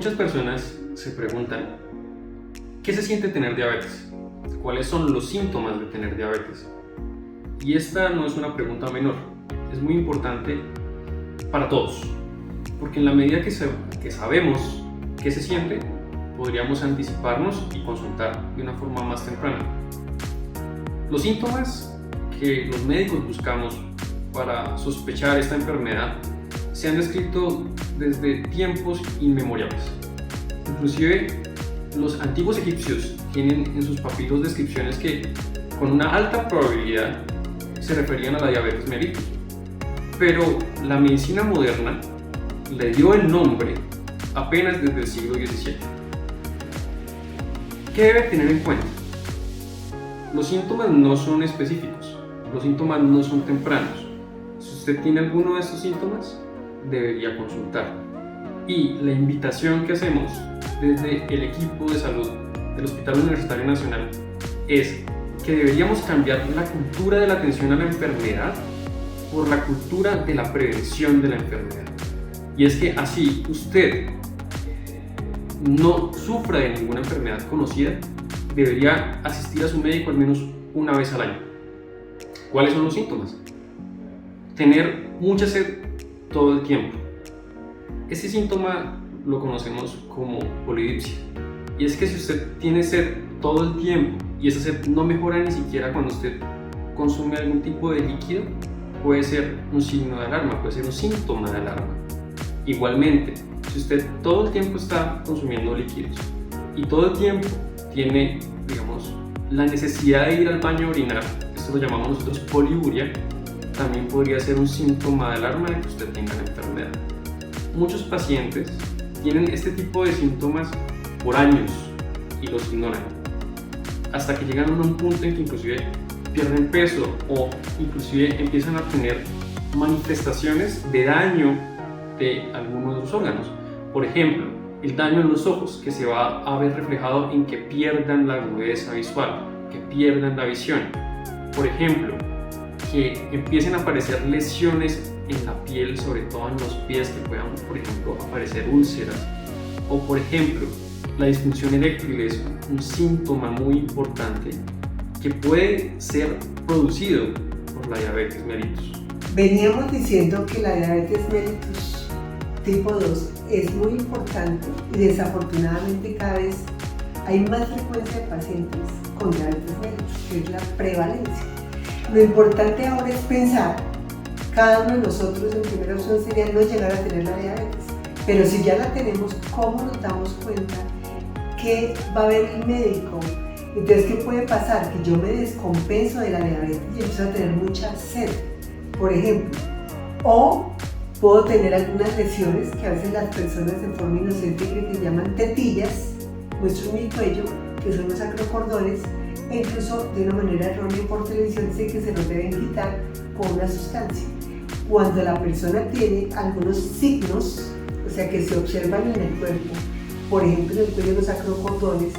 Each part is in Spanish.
Muchas personas se preguntan, ¿qué se siente tener diabetes? ¿Cuáles son los síntomas de tener diabetes? Y esta no es una pregunta menor, es muy importante para todos, porque en la medida que sabemos qué se siente, podríamos anticiparnos y consultar de una forma más temprana. Los síntomas que los médicos buscamos para sospechar esta enfermedad se han descrito desde tiempos inmemoriales. Inclusive los antiguos egipcios tienen en sus papiros descripciones que con una alta probabilidad se referían a la diabetes mellitus. Pero la medicina moderna le dio el nombre apenas desde el siglo XVII. ¿Qué debe tener en cuenta? Los síntomas no son específicos, los síntomas no son tempranos. Si usted tiene alguno de estos síntomas, debería consultar. Y la invitación que hacemos desde el equipo de salud del Hospital Universitario Nacional es que deberíamos cambiar la cultura de la atención a la enfermedad por la cultura de la prevención de la enfermedad. Y es que así usted no sufra de ninguna enfermedad conocida, debería asistir a su médico al menos una vez al año. ¿Cuáles son los síntomas? Tener mucha sed todo el tiempo. Este síntoma lo conocemos como polidipsia. Y es que si usted tiene sed todo el tiempo y esa sed no mejora ni siquiera cuando usted consume algún tipo de líquido, puede ser un signo de alarma, puede ser un síntoma de alarma. Igualmente, si usted todo el tiempo está consumiendo líquidos y todo el tiempo tiene, la necesidad de ir al baño a orinar, esto lo llamamos nosotros poliuria, también podría ser un síntoma de alarma de que usted tenga la enfermedad. Muchos pacientes tienen este tipo de síntomas por años y los ignoran, hasta que llegan a un punto en que inclusive pierden peso o inclusive empiezan a tener manifestaciones de daño de algunos de sus órganos. Por ejemplo, el daño en los ojos, que se va a ver reflejado en que pierdan la agudeza visual, que pierdan la visión. Por ejemplo, que empiecen a aparecer lesiones en la piel, sobre todo en los pies, que puedan, por ejemplo, aparecer úlceras. O, por ejemplo, la disfunción eréctil es un síntoma muy importante que puede ser producido por la diabetes mellitus. Veníamos diciendo que la diabetes mellitus tipo 2 es muy importante y desafortunadamente cada vez hay más frecuencia de pacientes con diabetes mellitus, que es la prevalencia. Lo importante ahora es pensar, cada uno de nosotros en primera opción sería no llegar a tener la diabetes, pero si ya la tenemos, ¿cómo nos damos cuenta que va a ver el médico? Entonces, ¿qué puede pasar? Que yo me descompenso de la diabetes y empiezo a tener mucha sed, por ejemplo, o puedo tener algunas lesiones que a veces las personas en forma inocente que llaman tetillas, muestro mi cuello, que son los acrocordones, e incluso de una manera errónea por televisión dice que se nos deben quitar con una sustancia. Cuando la persona tiene algunos signos, o sea que se observan en el cuerpo, por ejemplo en el cuello de los acrocordones,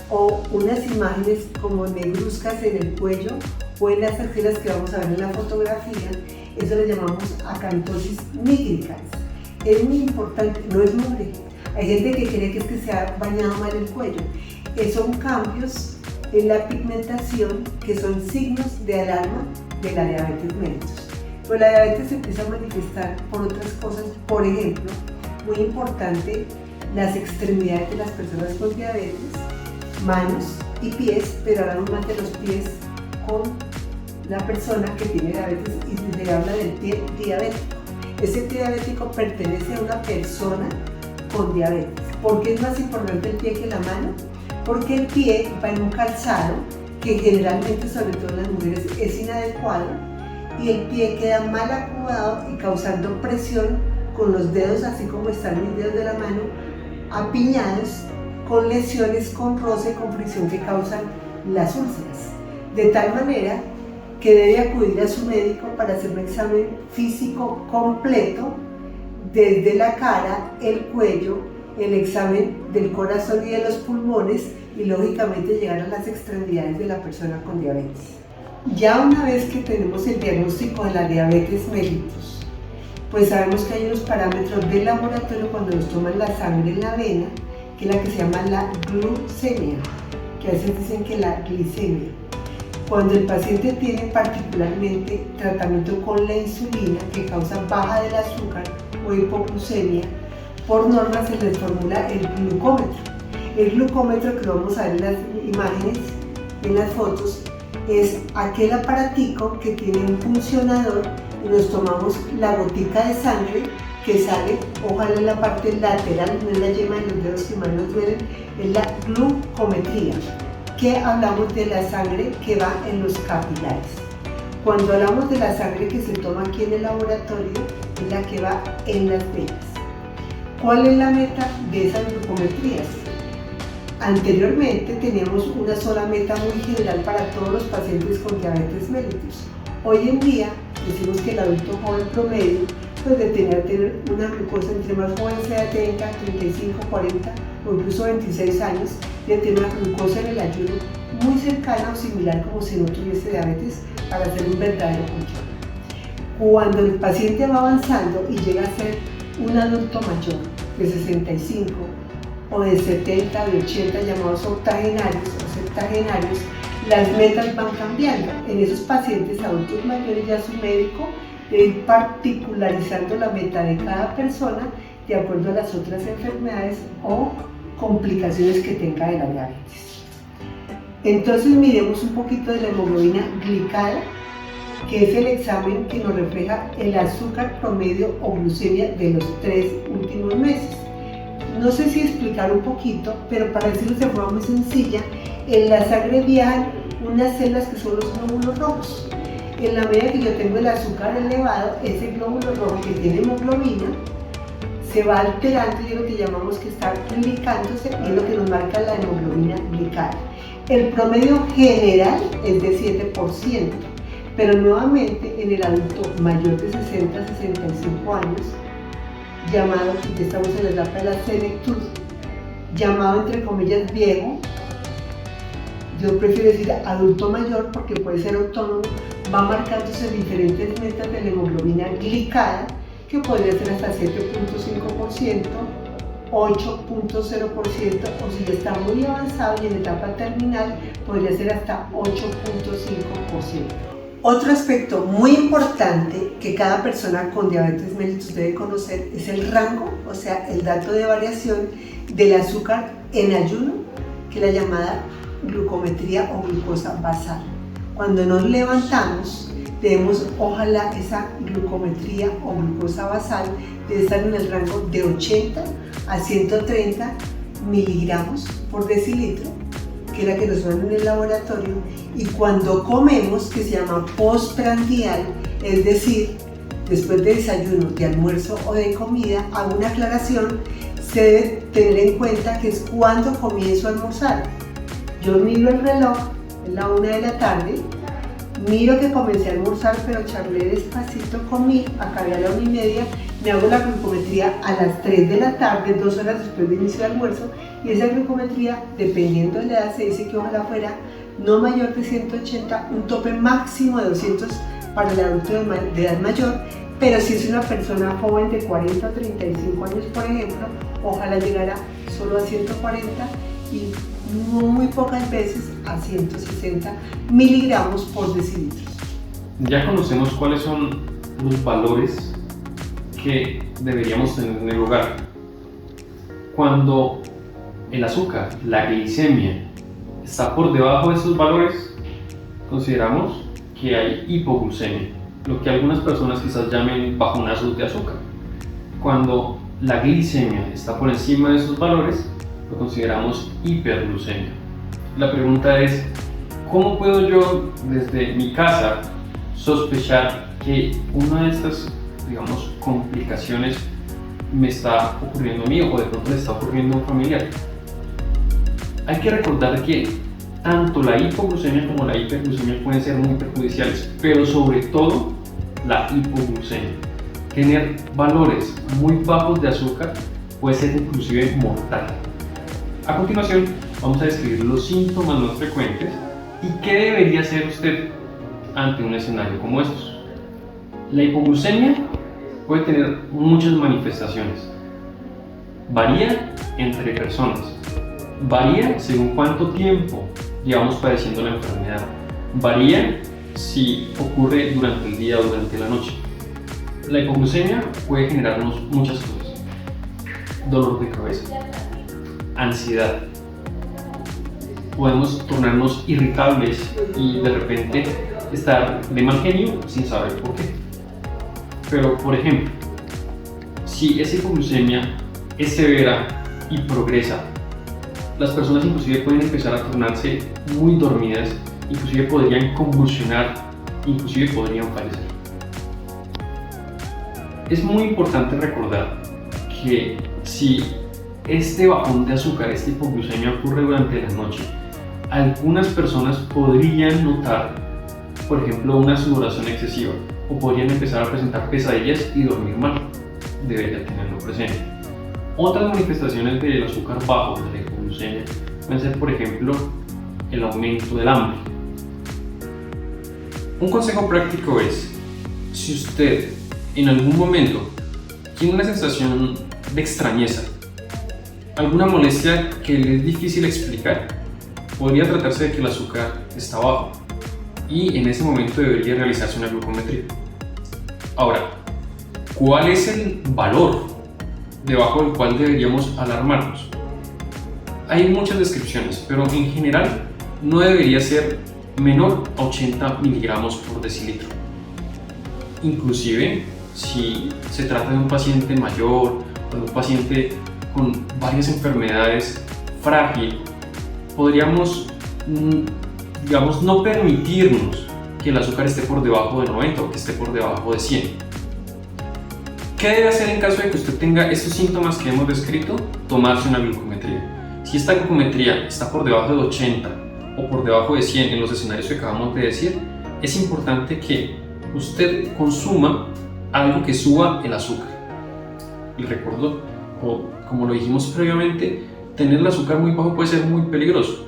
o unas imágenes como negruzcas en el cuello o en las axilas que vamos a ver en la fotografía, eso le llamamos acantosis nigricans. Es muy importante, no es mugre. Hay gente que cree que es que se ha bañado mal el cuello. Son cambios en la pigmentación que son signos de alarma de la diabetes mellitus. Pues la diabetes se empieza a manifestar por otras cosas, por ejemplo, muy importante, las extremidades de las personas con diabetes, manos y pies, pero hablamos más de los pies con la persona que tiene diabetes y se le habla del pie diabético. Ese pie diabético pertenece a una persona con diabetes. ¿Por qué es más importante el pie que la mano? Porque el pie va en un calzado que generalmente, sobre todo en las mujeres, es inadecuado y el pie queda mal acomodado y causando presión con los dedos, así como están mis dedos de la mano, apiñados, con lesiones, con roce, con fricción que causan las úlceras. De tal manera que debe acudir a su médico para hacer un examen físico completo, desde la cara, el cuello, el examen del corazón y de los pulmones y lógicamente llegar a las extremidades de la persona con diabetes. Ya una vez que tenemos el diagnóstico de la diabetes mellitus, Pues sabemos que hay unos parámetros del laboratorio cuando nos toman la sangre en la vena, que es la que se llama la glucemia, que a veces dicen que la glicemia. Cuando el paciente tiene particularmente tratamiento con la insulina que causa baja del azúcar o hipoglucemia, por norma se les formula el glucómetro. El glucómetro, que lo vamos a ver en las imágenes, en las fotos, es aquel aparatico que tiene un funcionador y nos tomamos la gotica de sangre que sale, ojalá en la parte lateral, no en la yema de los dedos que más nos duelen, es la glucometría, que hablamos de la sangre que va en los capilares. Cuando hablamos de la sangre que se toma aquí en el laboratorio, es la que va en las venas. ¿Cuál es la meta de esas glucometrías? Anteriormente teníamos una sola meta muy general para todos los pacientes con diabetes mellitus. Hoy en día decimos que el adulto joven promedio pues de tener una glucosa entre más joven sea de 30, 35, 40 o incluso 26 años, de tener una glucosa en el ayuno muy cercana o similar como si no tuviese diabetes para hacer un verdadero control. Cuando el paciente va avanzando y llega a ser un adulto mayor de 65 o de 70 o de 80 llamados octogenarios o septuagenarios, las metas van cambiando. En esos pacientes adultos mayores ya su médico debe ir particularizando la meta de cada persona de acuerdo a las otras enfermedades o complicaciones que tenga de la diabetes. Entonces miremos un poquito de la hemoglobina glicada, que es el examen que nos refleja el azúcar promedio o glucemia de los 3 últimos meses. No sé si explicar un poquito, pero para decirlo de forma muy sencilla, en la sangre viajan unas células que son los glóbulos rojos. En la medida que yo tengo el azúcar elevado, ese glóbulo rojo que tiene hemoglobina se va alterando y es lo que llamamos que está glicándose y es lo que nos marca la hemoglobina glicada. El promedio general es de 7%, pero nuevamente en el adulto mayor de 60 a 65 años, llamado, que estamos en la etapa de la senectud, llamado entre comillas viejo, yo prefiero decir adulto mayor porque puede ser autónomo, va marcándose diferentes metas de la hemoglobina glicada, que podría ser hasta 7.5%, 8.0%, o si ya está muy avanzado y en etapa terminal, podría ser hasta 8.5%. Otro aspecto muy importante que cada persona con diabetes mellitus debe conocer es el rango, o sea, el dato de variación del azúcar en ayuno, que es la llamada glucometría o glucosa basal. Cuando nos levantamos, debemos, ojalá esa glucometría o glucosa basal debe estar en el rango de 80 a 130 miligramos por decilitro, que es la que nos dan en el laboratorio, y cuando comemos, que se llama postprandial, es decir, después de desayuno, de almuerzo o de comida, hago una aclaración, se debe tener en cuenta que es cuando comienzo a almorzar. Yo miro el reloj, es la 1 de la tarde, miro que comencé a almorzar, pero charlé despacito, comí, acabé a la 1:30, me hago la glucometría a las 3 de la tarde, 2 horas después de inicio de almuerzo, y esa glucometría, dependiendo de la edad, se dice que ojalá fuera no mayor de 180, un tope máximo de 200 para el adulto de edad mayor, pero si es una persona joven de 40 a 35 años, por ejemplo, ojalá llegara solo a 140 y muy pocas veces a 160 miligramos por decilitro. Ya conocemos cuáles son los valores que deberíamos tener en el hogar. Cuando el azúcar, la glicemia, está por debajo de esos valores, consideramos que hay hipoglucemia, lo que algunas personas quizás llamen bajonazos de azúcar. Cuando la glicemia está por encima de esos valores, lo consideramos hiperglucemia. La pregunta es, ¿cómo puedo yo desde mi casa sospechar que una de estas, digamos, complicaciones me está ocurriendo a mí o de pronto le está ocurriendo a un familiar? Hay que recordar que tanto la hipoglucemia como la hiperglucemia pueden ser muy perjudiciales, pero sobre todo la hipoglucemia. Tener valores muy bajos de azúcar puede ser inclusive mortal. A continuación, vamos a describir los síntomas más frecuentes y qué debería hacer usted ante un escenario como estos. La hipoglucemia puede tener muchas manifestaciones. Varía entre personas, varía según cuánto tiempo llevamos padeciendo la enfermedad, varía si ocurre durante el día o durante la noche. La hipoglucemia puede generarnos muchas cosas: dolor de cabeza, ansiedad, podemos tornarnos irritables y de repente estar de mal genio sin saber por qué. Pero, por ejemplo, si esa hipoglucemia es severa y progresa, las personas inclusive pueden empezar a tornarse muy dormidas, inclusive podrían convulsionar, inclusive podrían fallecer. Es muy importante recordar que si este bajón de azúcar, esta hipoglucemia ocurre durante la noche, algunas personas podrían notar, por ejemplo, una sudoración excesiva, o podrían empezar a presentar pesadillas y dormir mal. Debería tenerlo presente. Otras manifestaciones del azúcar bajo, de la hipoglucemia, pueden ser, por ejemplo, el aumento del hambre. Un consejo práctico es: si usted en algún momento tiene una sensación de extrañeza, alguna molestia que le es difícil explicar, podría tratarse de que el azúcar está bajo y en ese momento debería realizarse una glucometría. Ahora, ¿cuál es el valor debajo del cual deberíamos alarmarnos? Hay muchas descripciones, pero en general no debería ser menor a 80 miligramos por decilitro. Inclusive, si se trata de un paciente mayor o de un paciente con varias enfermedades frágil, podríamos, no permitirnos que el azúcar esté por debajo de 90 o que esté por debajo de 100. ¿Qué debe hacer en caso de que usted tenga estos síntomas que hemos descrito? Tomarse una glucometría. Si esta glucometría está por debajo de 80 o por debajo de 100 en los escenarios que acabamos de decir, es importante que usted consuma algo que suba el azúcar. Y recuerdo, como lo dijimos previamente, tener el azúcar muy bajo puede ser muy peligroso.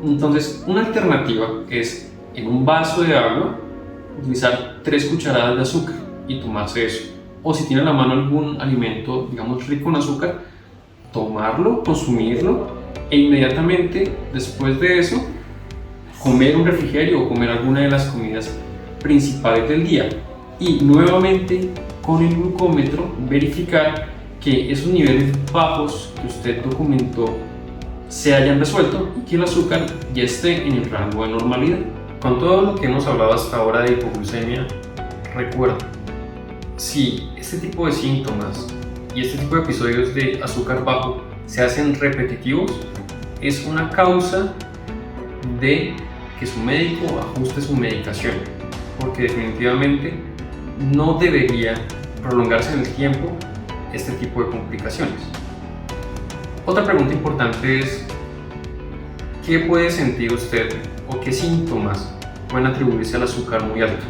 Entonces, una alternativa es, en un vaso de agua, utilizar 3 cucharadas de azúcar y tomarse eso. O si tiene a la mano algún alimento, digamos, rico en azúcar, tomarlo, consumirlo e inmediatamente después de eso comer un refrigerio o comer alguna de las comidas principales del día. Y nuevamente con el glucómetro verificar que esos niveles bajos que usted documentó se hayan resuelto y que el azúcar ya esté en el rango de normalidad. Con todo lo que hemos hablado hasta ahora de hipoglucemia, recuerda, si este tipo de síntomas y este tipo de episodios de azúcar bajo se hacen repetitivos, es una causa de que su médico ajuste su medicación, porque definitivamente no debería prolongarse en el tiempo este tipo de complicaciones. Otra pregunta importante es: ¿qué puede sentir usted o qué síntomas pueden atribuirse al azúcar muy alto?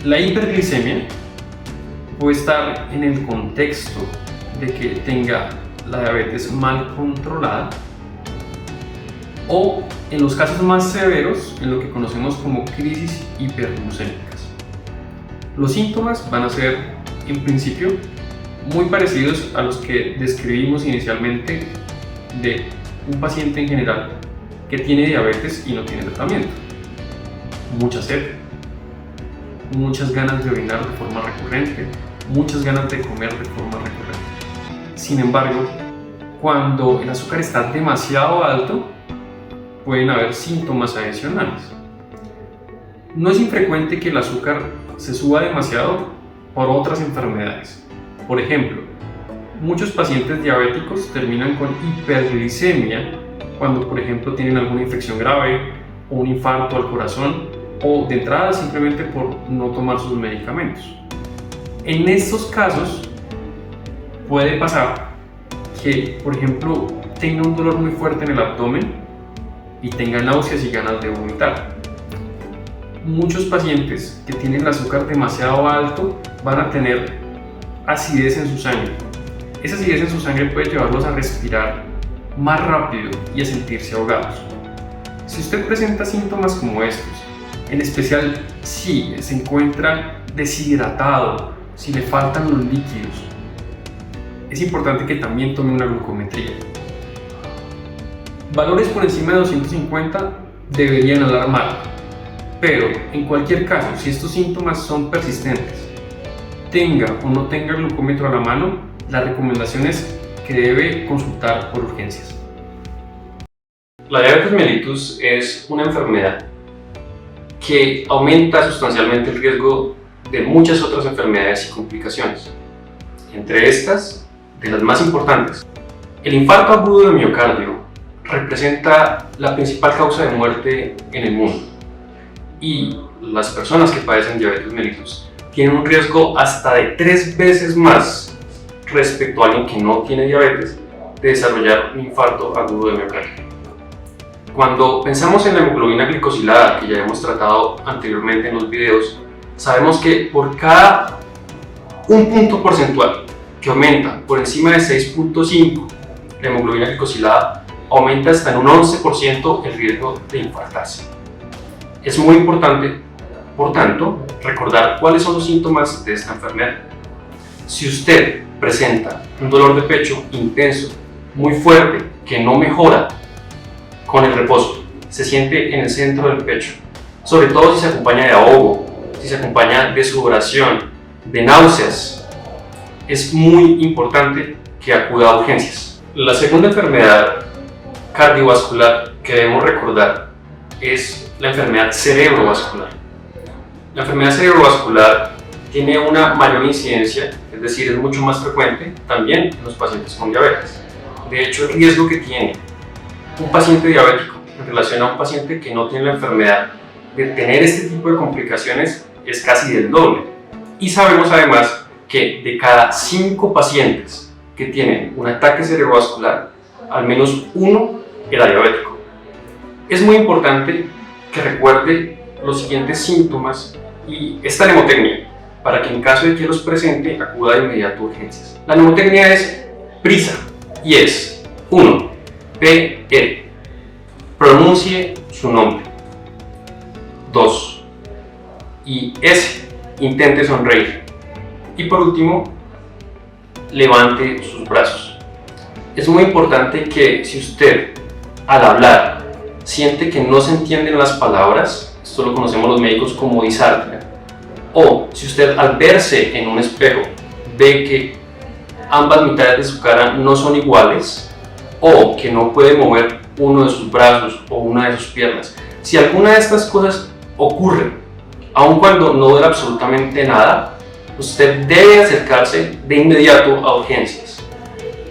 La hiperglicemia puede estar en el contexto de que tenga la diabetes mal controlada, o en los casos más severos, en lo que conocemos como crisis hiperglucémicas. Los síntomas van a ser, en principio, muy parecidos a los que describimos inicialmente de un paciente en general que tiene diabetes y no tiene tratamiento. Mucha sed, muchas ganas de orinar de forma recurrente, muchas ganas de comer de forma recurrente. Sin embargo, cuando el azúcar está demasiado alto, pueden haber síntomas adicionales. No es infrecuente que el azúcar se suba demasiado por otras enfermedades. Por ejemplo, muchos pacientes diabéticos terminan con hiperglicemia cuando, por ejemplo, tienen alguna infección grave o un infarto al corazón, o de entrada simplemente por no tomar sus medicamentos. En estos casos puede pasar que, por ejemplo, tenga un dolor muy fuerte en el abdomen y tenga náuseas y ganas de vomitar. Muchos pacientes que tienen el azúcar demasiado alto van a tener acidez en su sangre. Esa acidez en su sangre puede llevarlos a respirar más rápido y a sentirse ahogados. Si usted presenta síntomas como estos, en especial si se encuentra deshidratado, si le faltan los líquidos, es importante que también tome una glucometría. Valores por encima de 250 deberían alarmar, pero en cualquier caso, si estos síntomas son persistentes, tenga o no tenga glucómetro a la mano, la recomendación es que debe consultar por urgencias. La diabetes mellitus es una enfermedad que aumenta sustancialmente el riesgo de muchas otras enfermedades y complicaciones. Entre estas, de las más importantes, el infarto agudo de miocardio representa la principal causa de muerte en el mundo, y las personas que padecen diabetes mellitus tienen un riesgo hasta de 3 veces más respecto a alguien que no tiene diabetes de desarrollar un infarto agudo de miocardio. Cuando pensamos en la hemoglobina glicosilada, que ya hemos tratado anteriormente en los videos, sabemos que por cada un punto porcentual que aumenta por encima de 6.5, la hemoglobina glicosilada aumenta hasta en un 11% el riesgo de infartarse. Es muy importante, por tanto, recordar cuáles son los síntomas de esta enfermedad. Si usted presenta un dolor de pecho intenso, muy fuerte, que no mejora con el reposo, se siente en el centro del pecho, sobre todo si se acompaña de ahogo, si se acompaña de sudoración, de náuseas, es muy importante que acuda a urgencias. La segunda enfermedad cardiovascular que debemos recordar es la enfermedad cerebrovascular. La enfermedad cerebrovascular tiene una mayor incidencia, es decir, es mucho más frecuente también en los pacientes con diabetes. De hecho, el riesgo que tiene un paciente diabético en relación a un paciente que no tiene la enfermedad de tener este tipo de complicaciones es casi del doble. Y sabemos además que de cada 5 pacientes que tienen un ataque cerebrovascular, al menos uno era diabético. Es muy importante que recuerde los siguientes síntomas y esta mnemotecnia para que en caso de que los presente acuda de inmediato a urgencias. La mnemotecnia es prisa y es 1. PR. Pronuncie su nombre. 2. Y S. Intente sonreír. Y por último, levante sus brazos. Es muy importante que si usted al hablar siente que no se entienden las palabras, esto lo conocemos los médicos como disartria, o si usted al verse en un espejo ve que ambas mitades de su cara no son iguales, o que no puede mover uno de sus brazos o una de sus piernas, si alguna de estas cosas ocurre, aun cuando no duele absolutamente nada, usted debe acercarse de inmediato a urgencias.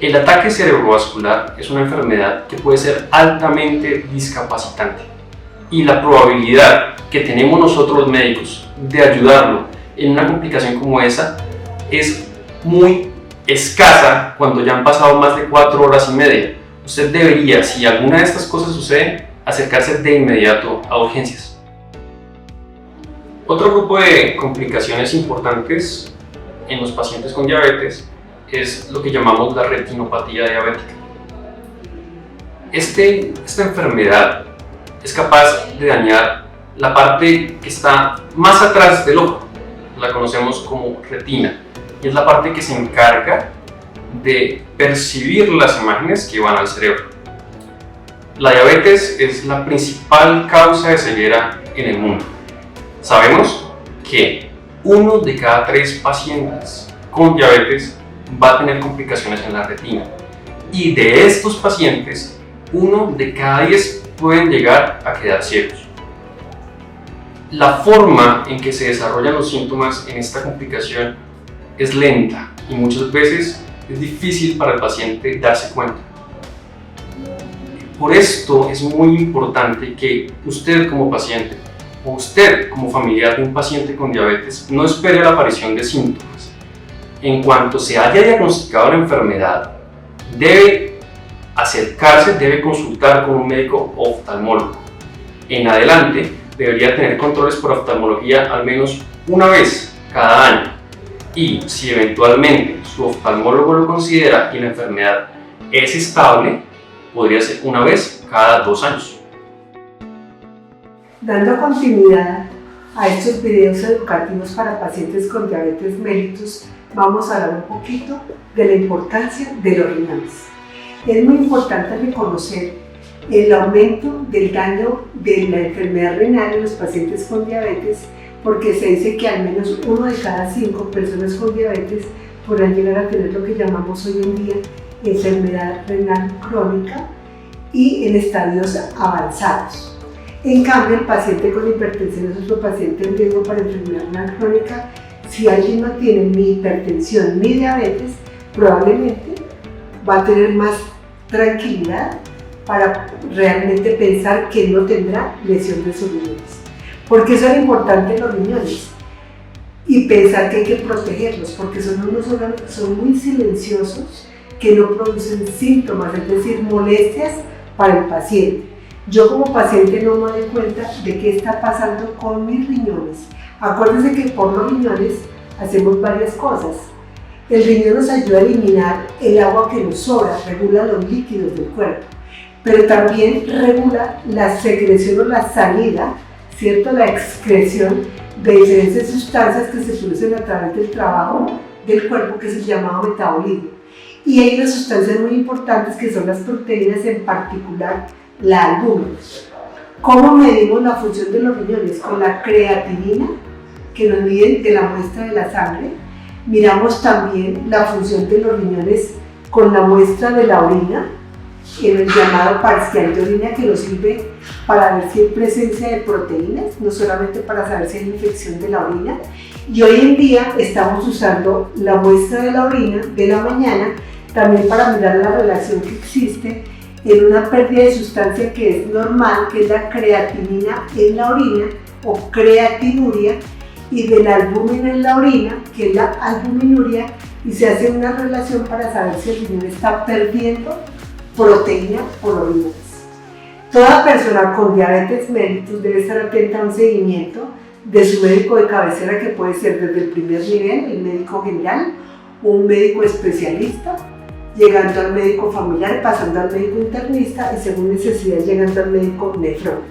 El ataque cerebrovascular es una enfermedad que puede ser altamente discapacitante y la probabilidad que tenemos nosotros los médicos de ayudarlo en una complicación como esa es muy escasa cuando ya han pasado más de 4 horas y media. Usted debería, si alguna de estas cosas sucede, acercarse de inmediato a urgencias. Otro grupo de complicaciones importantes en los pacientes con diabetes es lo que llamamos la retinopatía diabética. Esta enfermedad es capaz de dañar la parte que está más atrás del ojo, la conocemos como retina, y es la parte que se encarga de percibir las imágenes que van al cerebro. La diabetes es la principal causa de ceguera en el mundo. Sabemos que 1 de cada 3 pacientes con diabetes va a tener complicaciones en la retina, y de estos pacientes 1 de cada 10 pueden llegar a quedar ciegos. La forma en que se desarrollan los síntomas en esta complicación es lenta y muchas veces es difícil para el paciente darse cuenta. Por esto es muy importante que usted como paciente o usted como familiar de un paciente con diabetes no espere la aparición de síntomas. En cuanto se haya diagnosticado la enfermedad, debe acercarse, debe consultar con un médico oftalmólogo. En adelante, debería tener controles por oftalmología al menos una vez cada año. Y si eventualmente su oftalmólogo lo considera y la enfermedad es estable, podría ser una vez cada 2 años. Dando continuidad a estos videos educativos para pacientes con diabetes mellitus, vamos a hablar un poquito de la importancia de los riñones. Es muy importante reconocer el aumento del daño de la enfermedad renal en los pacientes con diabetes, porque se dice que al menos 1 de cada 5 personas con diabetes podrán llegar a tener lo que llamamos hoy en día enfermedad renal crónica y en estadios avanzados. En cambio, el paciente con hipertensión es otro paciente en riesgo para enfermedad renal crónica. Si alguien no tiene ni hipertensión ni diabetes, probablemente va a tener más tranquilidad para realmente pensar que no tendrá lesión de sus riñones. ¿Por qué son importantes los riñones? Y pensar que hay que protegerlos, porque son unos órganos que son muy silenciosos, que no producen síntomas, es decir, molestias para el paciente. Yo como paciente no me doy cuenta de qué está pasando con mis riñones. Acuérdense que por los riñones hacemos varias cosas. El riñón nos ayuda a eliminar el agua que nos sobra, regula los líquidos del cuerpo, pero también regula la secreción o la salida, ¿cierto? La excreción de diferentes sustancias que se producen a través del trabajo del cuerpo, que es el llamado metabolismo. Y hay unas sustancias muy importantes que son las proteínas, en particular la albúmina. ¿Cómo medimos la función de los riñones? Con la creatinina, que nos miden de la muestra de la sangre. Miramos también la función de los riñones con la muestra de la orina, en el llamado parcial de orina, que nos sirve para ver si hay presencia de proteínas, no solamente para saber si hay infección de la orina. Y hoy en día estamos usando la muestra de la orina de la mañana también para mirar la relación que existe en una pérdida de sustancia que es normal, que es la creatinina en la orina o creatinuria, y de la albúmina en la orina, que es la albuminuria, y se hace una relación para saber si el riñón está perdiendo proteína por los riñones. Toda persona con diabetes mellitus debe estar atenta a un seguimiento de su médico de cabecera, que puede ser desde el primer nivel, el médico general, o un médico especialista, llegando al médico familiar, pasando al médico internista y según necesidad llegando al médico nefrólogo.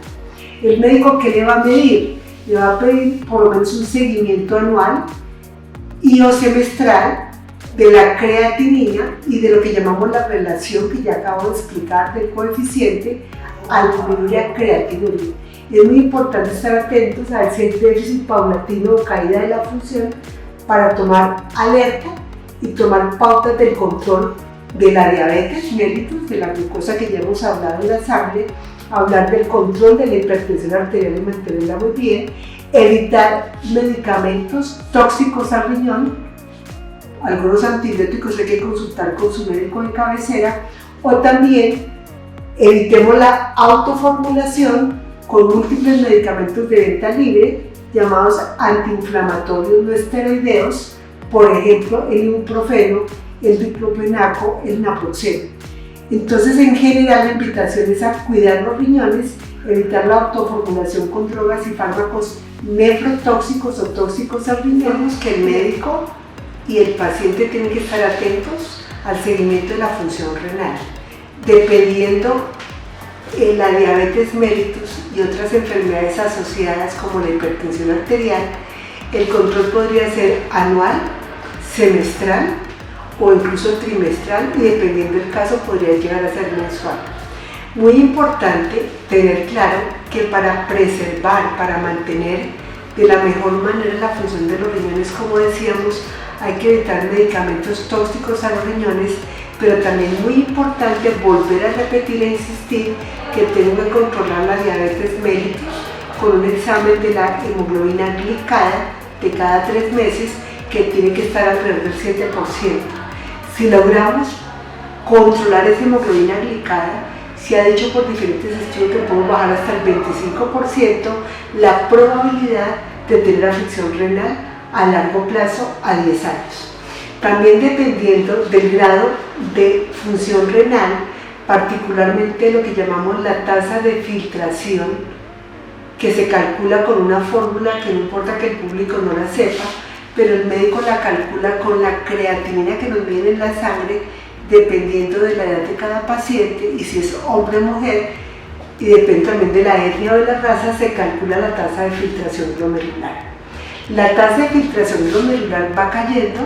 El médico, ¿qué le va a medir? Le va a pedir por lo menos un seguimiento anual y o semestral de la creatinina y de lo que llamamos la relación que ya acabo de explicar del coeficiente albuminuria-creatinuria. Es muy importante estar atentos a ver si hay déficit paulatino o caída de la función para tomar alerta y tomar pautas del control de la diabetes mellitus, de la glucosa que ya hemos hablado en la sangre, hablar del control de la hipertensión arterial y mantenerla muy bien, evitar medicamentos tóxicos al riñón, algunos antibióticos hay que consultar con su médico de cabecera, o también evitemos la autoformulación con múltiples medicamentos de venta libre llamados antiinflamatorios no esteroideos, por ejemplo el ibuprofeno, el diclofenaco, el naproxeno. Entonces, en general, la invitación es a cuidar los riñones, evitar la autoformulación con drogas y fármacos nefrotóxicos o tóxicos al riñón, que el médico y el paciente tienen que estar atentos al seguimiento de la función renal. Dependiendo la diabetes mellitus y otras enfermedades asociadas como la hipertensión arterial, el control podría ser anual, semestral o incluso trimestral, y dependiendo del caso podría llegar a ser mensual. Muy importante tener claro que para preservar, para mantener de la mejor manera la función de los riñones, como decíamos, hay que evitar medicamentos tóxicos a los riñones, pero también muy importante volver a repetir e insistir que tengo que controlar la diabetes mellitus con un examen de la hemoglobina glicada de cada 3 meses, que tiene que estar alrededor del 7%. Si logramos controlar esa hemoglobina glicada, se ha dicho por diferentes estudios que podemos bajar hasta el 25% la probabilidad de tener afección renal a largo plazo a 10 años. También dependiendo del grado de función renal, particularmente lo que llamamos la tasa de filtración, que se calcula con una fórmula que no importa que el público no la sepa, pero el médico la calcula con la creatinina que nos viene en la sangre, dependiendo de la edad de cada paciente y si es hombre o mujer, y depende también de la etnia o de la raza, se calcula la tasa de filtración glomerular. La tasa de filtración glomerular va cayendo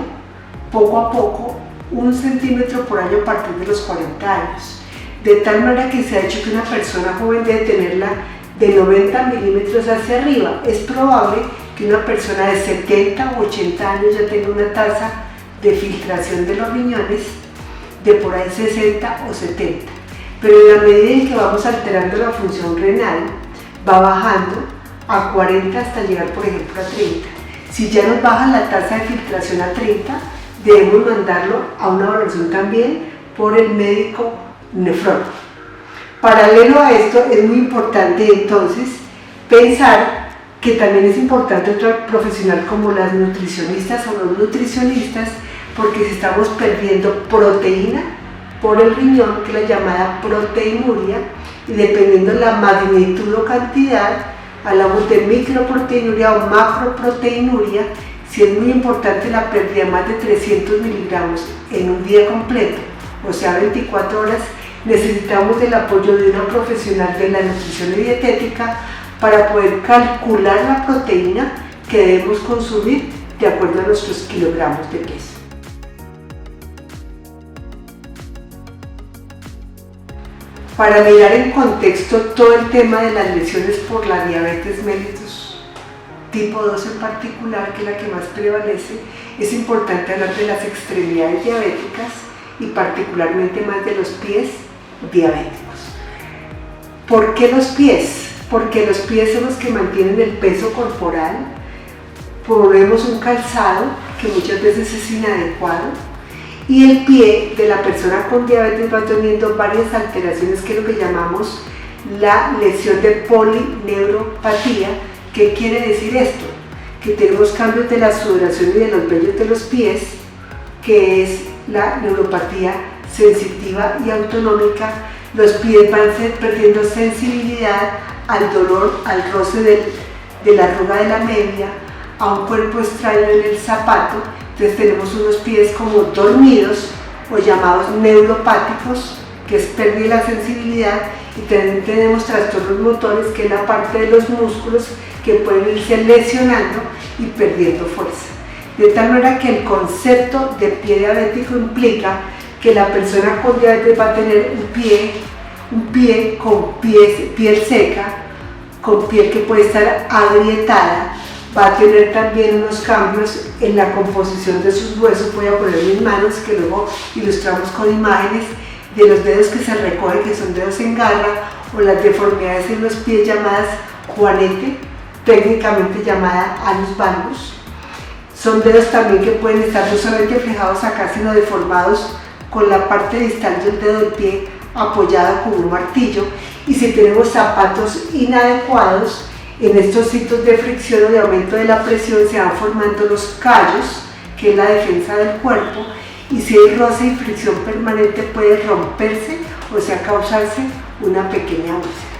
poco a poco, 1 centímetro por año a partir de los 40 años, de tal manera que se ha dicho que una persona joven debe tenerla de 90 milímetros hacia arriba. Es probable que una persona de 70 o 80 años ya tenga una tasa de filtración de los riñones de por ahí 60 o 70, pero en la medida en que vamos alterando la función renal, va bajando a 40 hasta llegar, por ejemplo, a 30. Si ya nos baja la tasa de filtración a 30, debemos mandarlo a una valoración también por el médico nefrólogo. Paralelo a esto, es muy importante entonces pensar que también es importante otro profesional como las nutricionistas o los nutricionistas, porque si estamos perdiendo proteína por el riñón, que es la llamada proteinuria, y dependiendo de la magnitud o cantidad, hablamos de microproteinuria o macroproteinuria. Si es muy importante la pérdida de más de 300 miligramos en un día completo, o sea 24 horas, necesitamos del apoyo de una profesional de la nutrición y dietética para poder calcular la proteína que debemos consumir de acuerdo a nuestros kilogramos de peso. Para mirar en contexto todo el tema de las lesiones por la diabetes mellitus tipo 2 en particular, que es la que más prevalece, es importante hablar de las extremidades diabéticas y particularmente más de los pies diabéticos. ¿Por qué los pies? Porque los pies son los que mantienen el peso corporal. Ponemos un calzado que muchas veces es inadecuado, y el pie de la persona con diabetes va teniendo varias alteraciones, que es lo que llamamos la lesión de polineuropatía. ¿Qué quiere decir esto? Que tenemos cambios de la sudoración y de los vellos de los pies, que es la neuropatía sensitiva y autonómica. Los pies van perdiendo sensibilidad al dolor, al roce de la arruga de la media, a un cuerpo extraño en el zapato. Entonces tenemos unos pies como dormidos o llamados neuropáticos, que es pérdida de la sensibilidad, y también tenemos trastornos motores, que es la parte de los músculos que pueden irse lesionando y perdiendo fuerza. De tal manera que el concepto de pie diabético implica que la persona con diabetes va a tener un pie con piel seca, con piel que puede estar agrietada, va a tener también unos cambios en la composición de sus huesos. Voy a poner mis manos, que luego ilustramos con imágenes de los dedos que se recogen, que son dedos en garra, o las deformidades en los pies llamadas juanete, técnicamente llamada annus valgus. Son dedos también que pueden estar no solamente fijados acá, sino deformados con la parte distal del dedo del pie apoyada con un martillo. Y si tenemos zapatos inadecuados, en estos sitios de fricción o de aumento de la presión se van formando los callos, que es la defensa del cuerpo, y si hay roce y fricción permanente puede romperse, o sea, causarse una pequeña úlcera.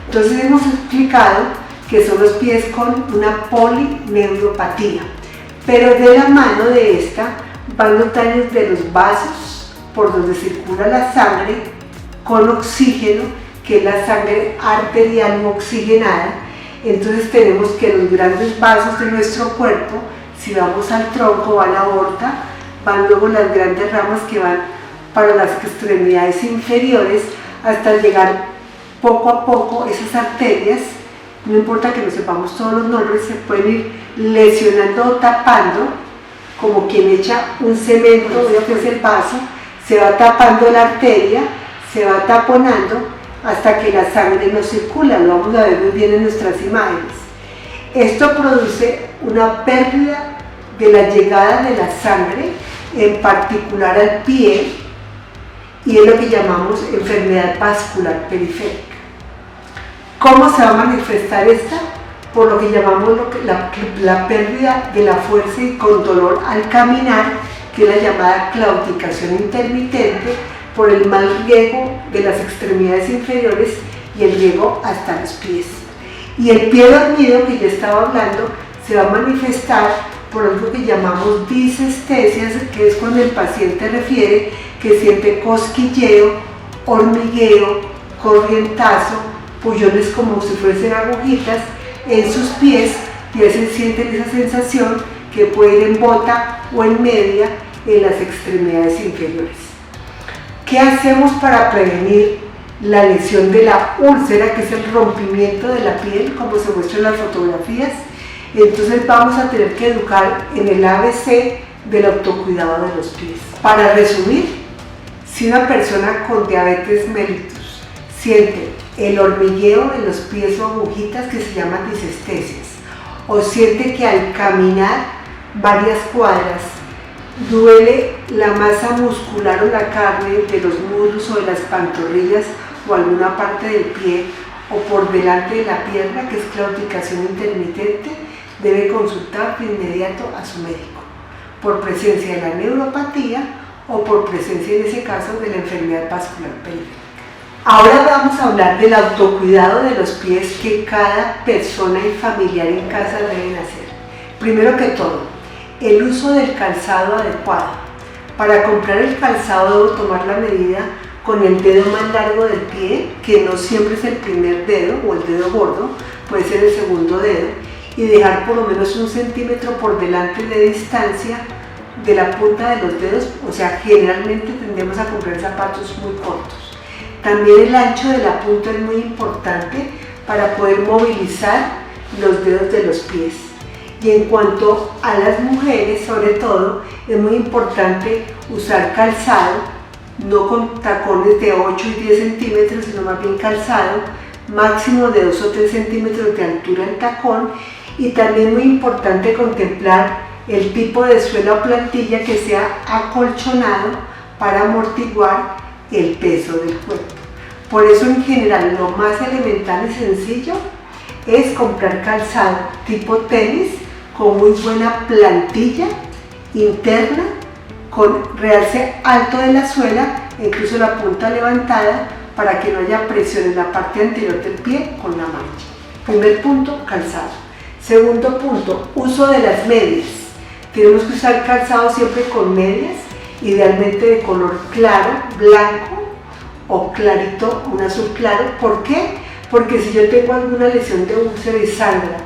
Entonces hemos explicado que son los pies con una polineuropatía, pero de la mano de esta van los daños de los vasos por donde circula la sangre con oxígeno, que es la sangre arterial no oxigenada. Entonces tenemos que los grandes vasos de nuestro cuerpo, si vamos al tronco, va la aorta, van luego las grandes ramas que van para las extremidades inferiores, hasta llegar poco a poco esas arterias. No importa que no sepamos todos los nombres, se pueden ir lesionando o tapando, como quien echa un cemento, que es el vaso, se va tapando la arteria, se va taponando hasta que la sangre no circula. Lo vamos a ver muy bien en nuestras imágenes. Esto produce una pérdida de la llegada de la sangre, en particular al pie, y es lo que llamamos enfermedad vascular periférica. ¿Cómo se va a manifestar esta? Por lo que llamamos la pérdida de la fuerza y con dolor al caminar, que es la llamada claudicación intermitente, por el mal riego de las extremidades inferiores y el riego hasta los pies. Y el pie dormido, que ya estaba hablando, se va a manifestar por algo que llamamos disestesias, que es cuando el paciente refiere que siente cosquilleo, hormigueo, corrientazo, pullones como si fuesen agujitas en sus pies y se sienten esa sensación que puede ir en bota o en media en las extremidades inferiores. ¿Qué hacemos para prevenir la lesión de la úlcera, que es el rompimiento de la piel, como se muestra en las fotografías? Entonces vamos a tener que educar en el ABC del autocuidado de los pies. Para resumir, si una persona con diabetes mellitus siente el hormigueo en los pies o agujitas, que se llaman disestesias, o siente que al caminar varias cuadras duele la masa muscular o la carne de los muslos o de las pantorrillas o alguna parte del pie o por delante de la pierna, que es claudicación intermitente, debe consultar de inmediato a su médico por presencia de la neuropatía o por presencia en ese caso de la enfermedad vascular periférica. Ahora vamos a hablar del autocuidado de los pies que cada persona y familiar en casa deben hacer. Primero que todo, el uso del calzado adecuado. Para comprar el calzado debo tomar la medida con el dedo más largo del pie, que no siempre es el primer dedo o el dedo gordo, puede ser el segundo dedo, y dejar por lo menos 1 centímetro por delante de distancia de la punta de los dedos, o sea, generalmente tendemos a comprar zapatos muy cortos. También el ancho de la punta es muy importante para poder movilizar los dedos de los pies. Y en cuanto a las mujeres, sobre todo, es muy importante usar calzado, no con tacones de 8 y 10 centímetros, sino más bien calzado, máximo de 2 o 3 centímetros de altura en tacón. Y también muy importante contemplar el tipo de suela o plantilla que sea acolchonado para amortiguar el peso del cuerpo. Por eso, en general, lo más elemental y sencillo es comprar calzado tipo tenis con muy buena plantilla interna, con realce alto de la suela, incluso la punta levantada, para que no haya presión en la parte anterior del pie con la mancha. Primer punto, calzado. Segundo punto, uso de las medias. Tenemos que usar calzado siempre con medias, idealmente de color claro, blanco o clarito, un azul claro. ¿Por qué? Porque si yo tengo alguna lesión de úlcera y sangra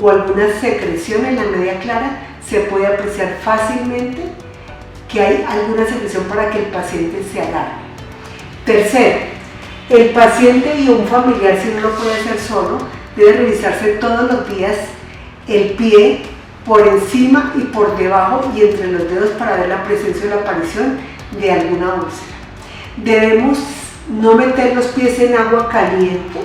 o alguna secreción en la media clara, se puede apreciar fácilmente que hay alguna secreción para que el paciente se alarme. Tercero, el paciente y un familiar, si no lo puede hacer solo, debe revisarse todos los días el pie por encima y por debajo y entre los dedos para ver la presencia o la aparición de alguna úlcera. Debemos no meter los pies en agua caliente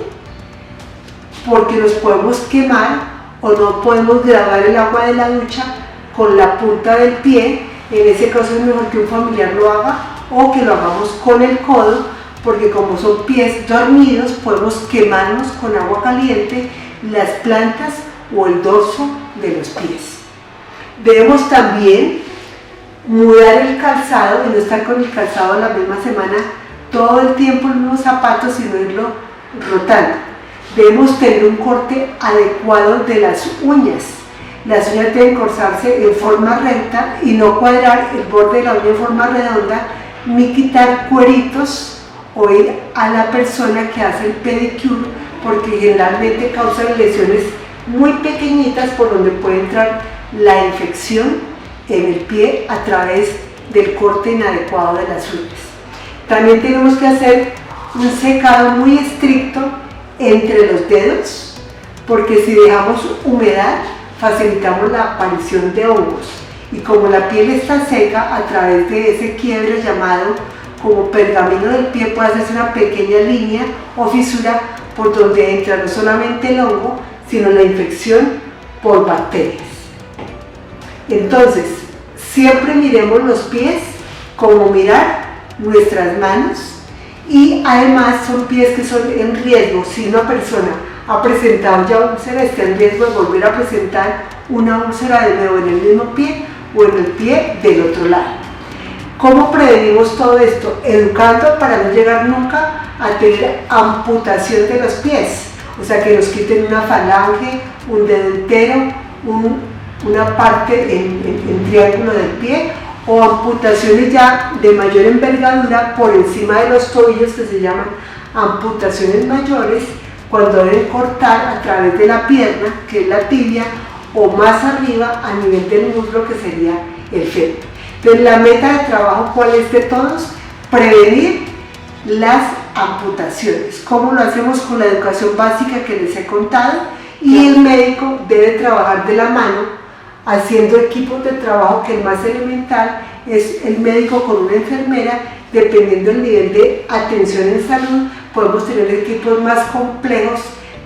porque los podemos quemar, o no podemos grabar el agua de la ducha con la punta del pie. En ese caso es mejor que un familiar lo haga o que lo hagamos con el codo, porque como son pies dormidos podemos quemarnos con agua caliente las plantas o el dorso de los pies. Debemos también mudar el calzado y no estar con el calzado la misma semana todo el tiempo en los zapatos, sino irlo rotando. Debemos tener un corte adecuado de las uñas. Las uñas deben cortarse en forma recta y no cuadrar el borde de la uña en forma redonda, ni quitar cueritos o ir a la persona que hace el pedicure, porque generalmente causan lesiones muy pequeñitas por donde puede entrar la infección en el pie a través del corte inadecuado de las uñas. También tenemos que hacer un secado muy estricto entre los dedos, porque si dejamos humedad facilitamos la aparición de hongos, y como la piel está seca, a través de ese quiebre llamado como pergamino del pie puede hacerse una pequeña línea o fisura por donde entra no solamente el hongo, sino la infección por bacterias. Entonces, siempre miremos los pies como mirar nuestras manos, y además son pies que son en riesgo. Si una persona ha presentado ya úlcera, está en riesgo de volver a presentar una úlcera de nuevo en el mismo pie o en el pie del otro lado. ¿Cómo prevenimos todo esto? Educando para no llegar nunca a tener amputación de los pies, o sea, que nos quiten una falange, un dedo entero, una parte en triángulo del pie, o amputaciones ya de mayor envergadura por encima de los tobillos, que se llaman amputaciones mayores, cuando deben cortar a través de la pierna, que es la tibia, o más arriba a nivel del muslo, que sería el fémur. Entonces, la meta de trabajo, ¿cuál es de todos? Prevenir las amputaciones. ¿Cómo lo hacemos? Con la educación básica que les he contado, y el médico debe trabajar de la mano haciendo equipos de trabajo, que el más elemental es el médico con una enfermera. Dependiendo del nivel de atención en salud, podemos tener equipos más complejos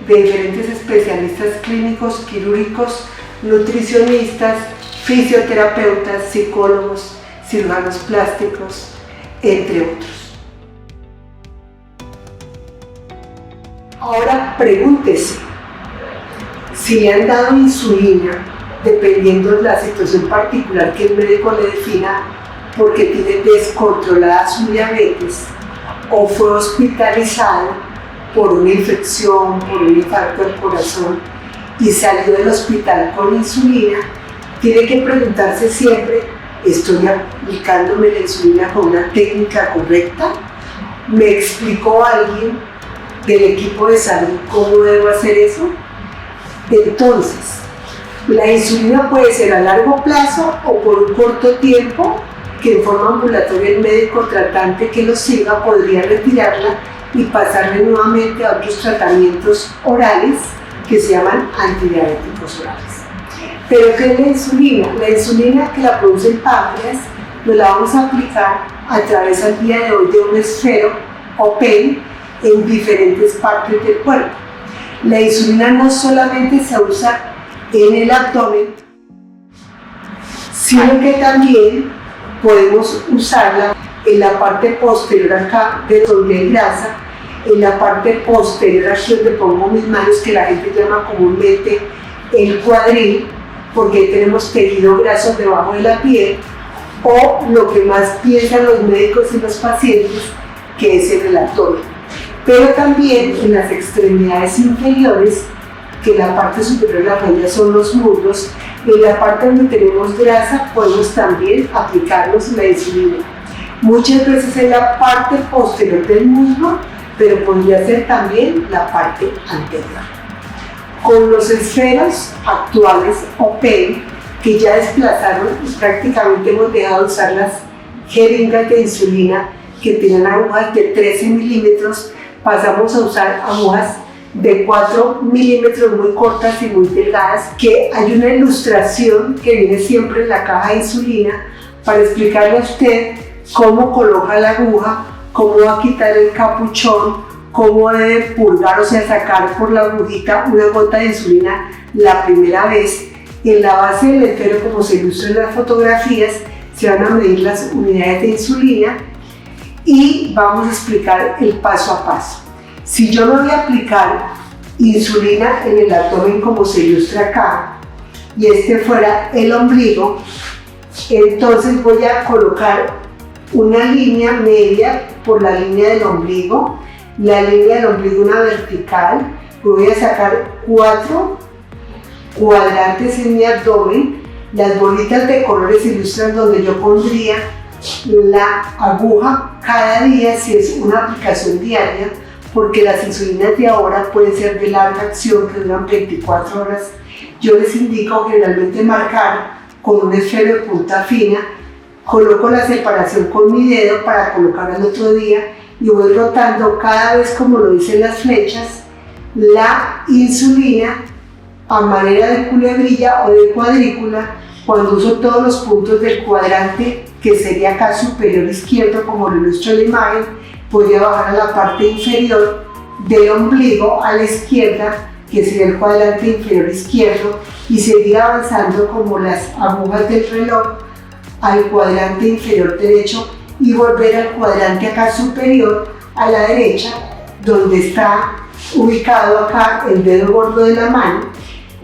de diferentes especialistas clínicos, quirúrgicos, nutricionistas, fisioterapeutas, psicólogos, cirujanos plásticos, entre otros. Ahora pregúntese, si le han dado insulina, dependiendo de la situación particular que el médico le defina, porque tiene descontrolada su diabetes, o fue hospitalizado por una infección, por un infarto del corazón, y salió del hospital con insulina, tiene que preguntarse siempre: ¿estoy aplicándome la insulina con una técnica correcta? ¿Me explicó alguien del equipo de salud cómo debo hacer eso? Entonces, la insulina puede ser a largo plazo o por un corto tiempo, que en forma ambulatoria el médico tratante que lo siga podría retirarla y pasarle nuevamente a otros tratamientos orales que se llaman antidiabéticos orales. ¿Pero qué es la insulina? La insulina, que la produce el páncreas, nos la vamos a aplicar a través al día de hoy de un esfero o pen en diferentes partes del cuerpo. La insulina no solamente se usa en el abdomen, sino que también podemos usarla en la parte posterior acá, de donde hay grasa, en la parte posterior aquí donde pongo mis manos, que la gente llama comúnmente el cuadril, porque ahí tenemos tejido graso debajo de la piel, o lo que más piensan los médicos y los pacientes, que es en el abdomen. Pero también en las extremidades inferiores, que la parte superior de la rodilla son los muslos, en la parte donde tenemos grasa podemos también aplicarnos la insulina. Muchas veces en la parte posterior del muslo, pero podría ser también la parte anterior. Con los esferos actuales o pen, que ya desplazaron y prácticamente hemos dejado de usar las jeringas de insulina que tienen agujas de 13 milímetros, pasamos a usar agujas de 4 milímetros muy cortas y muy delgadas, que hay una ilustración que viene siempre en la caja de insulina para explicarle a usted cómo coloca la aguja, cómo va a quitar el capuchón, cómo debe purgar, o sea, sacar por la agujita una gota de insulina la primera vez. En la base del esfero, como se ilustra en las fotografías, se van a medir las unidades de insulina y vamos a explicar el paso a paso. Si yo no voy a aplicar insulina en el abdomen como se ilustra acá, y este fuera el ombligo, entonces voy a colocar una línea media por la línea del ombligo, la línea del ombligo una vertical, voy a sacar 4 cuadrantes en mi abdomen. Las bolitas de colores ilustran donde yo pondría la aguja cada día si es una aplicación diaria, porque las insulinas de ahora pueden ser de larga acción, que duran 24 horas. Yo les indico generalmente marcar con un esfero de punta fina, coloco la separación con mi dedo para colocar al otro día y voy rotando cada vez, como lo dicen las flechas, la insulina a manera de culebrilla o de cuadrícula. Cuando uso todos los puntos del cuadrante, que sería acá superior izquierdo, como lo ilustro en la imagen, voy a bajar a la parte inferior del ombligo a la izquierda, que sería el cuadrante inferior izquierdo, y seguir avanzando como las agujas del reloj al cuadrante inferior derecho y volver al cuadrante acá superior a la derecha, donde está ubicado acá el dedo gordo de la mano,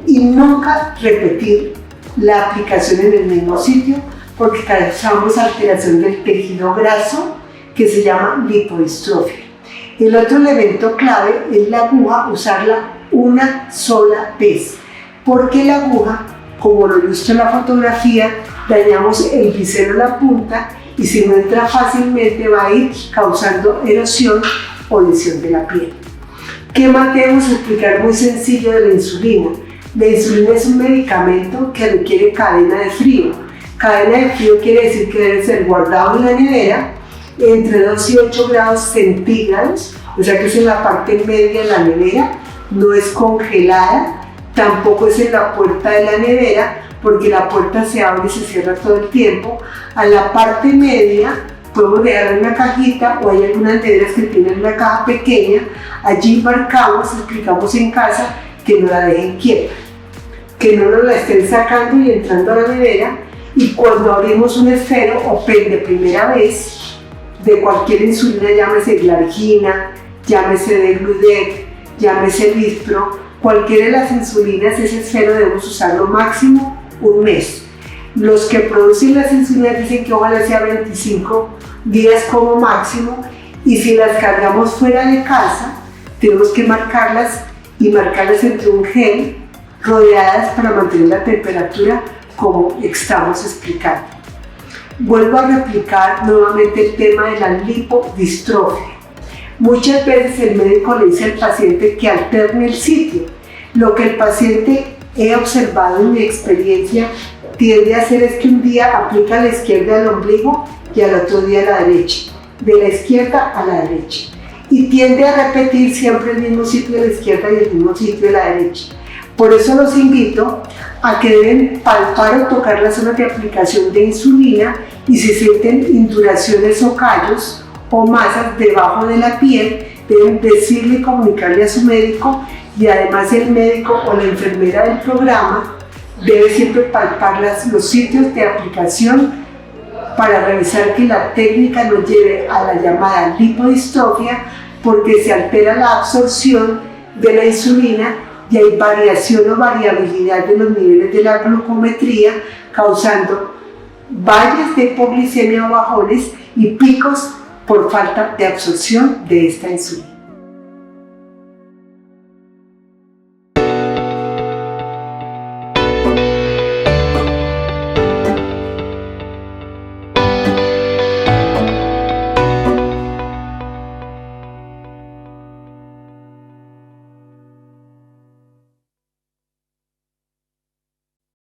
y nunca repetir la aplicación en el mismo sitio, porque causamos alteración del tejido graso, que se llama lipodistrofia. El otro elemento clave es la aguja, usarla una sola vez, porque la aguja, como lo ilustra en la fotografía, dañamos el bisel o la punta, y si no entra fácilmente va a ir causando erosión o lesión de la piel. ¿Qué más debemos explicar muy sencillo de la insulina? La insulina es un medicamento que requiere cadena de frío. Cadena de frío quiere decir que debe ser guardado en la nevera entre 2 y 8 grados centígrados, o sea que es en la parte media de la nevera, no es congelada, tampoco es en la puerta de la nevera, porque la puerta se abre y se cierra todo el tiempo. A la parte media podemos dejarla en una cajita, o hay algunas neveras que tienen una caja pequeña. Allí marcamos, explicamos en casa que no la dejen quieta, que no nos la estén sacando y entrando a la nevera. Y cuando abrimos un esfero o pen de primera vez de cualquier insulina, llámese Glargina, llámese Degludec, llámese Lispro, cualquiera de las insulinas, ese esfero debemos usarlo máximo un mes. Los que producen las insulinas dicen que ojalá sea 25 días como máximo, y si las cargamos fuera de casa tenemos que marcarlas y marcarlas entre un gel, rodeadas para mantener la temperatura como estamos explicando. Vuelvo a replicar nuevamente el tema de la lipodistrofia. Muchas veces el médico le dice al paciente que alterne el sitio. Lo que el paciente, he observado en mi experiencia, tiende a hacer es que un día aplica a la izquierda al ombligo y al otro día a la derecha, de la izquierda a la derecha, y tiende a repetir siempre el mismo sitio de la izquierda y el mismo sitio de la derecha. Por eso los invito a que deben palpar o tocar las zonas de aplicación de insulina, y si sienten induraciones o callos o masas debajo de la piel, deben decirle y comunicarle a su médico, y además el médico o la enfermera del programa debe siempre palpar los sitios de aplicación para revisar que la técnica no lleve a la llamada lipodistrofia, porque se altera la absorción de la insulina y hay variación o variabilidad de los niveles de la glucometría, causando valles de hipoglicemia o bajones y picos por falta de absorción de esta insulina.